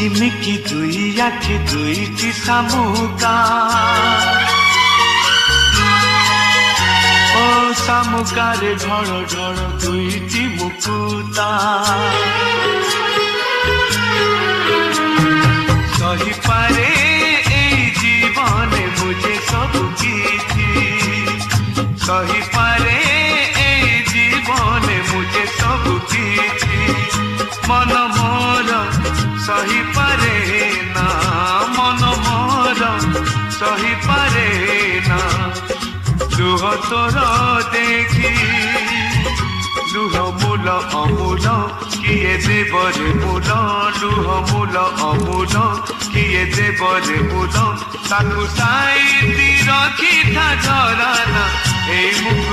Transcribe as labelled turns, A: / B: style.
A: ঝিকিমিকি দুই আখি দুইটি শামুকা ও শামুকারে ঝড় ঝড় দুইটি মুকুতা সহিপারে এই জীবনে মুঝে সবু কিছু সহিপারে এই জীবনে মুঝে সবু কিছু মন মোর সহিপারে না মন মোর সহিপারে না লুহ তোর দেখি লুহ মূল অমূল কিয়ে দেবরে মূল লুহ মূল অমূল কিয়ে দেবরে মূল তাକୁ ସାଇତି ରଖିଥା ଝରନା এই মুখ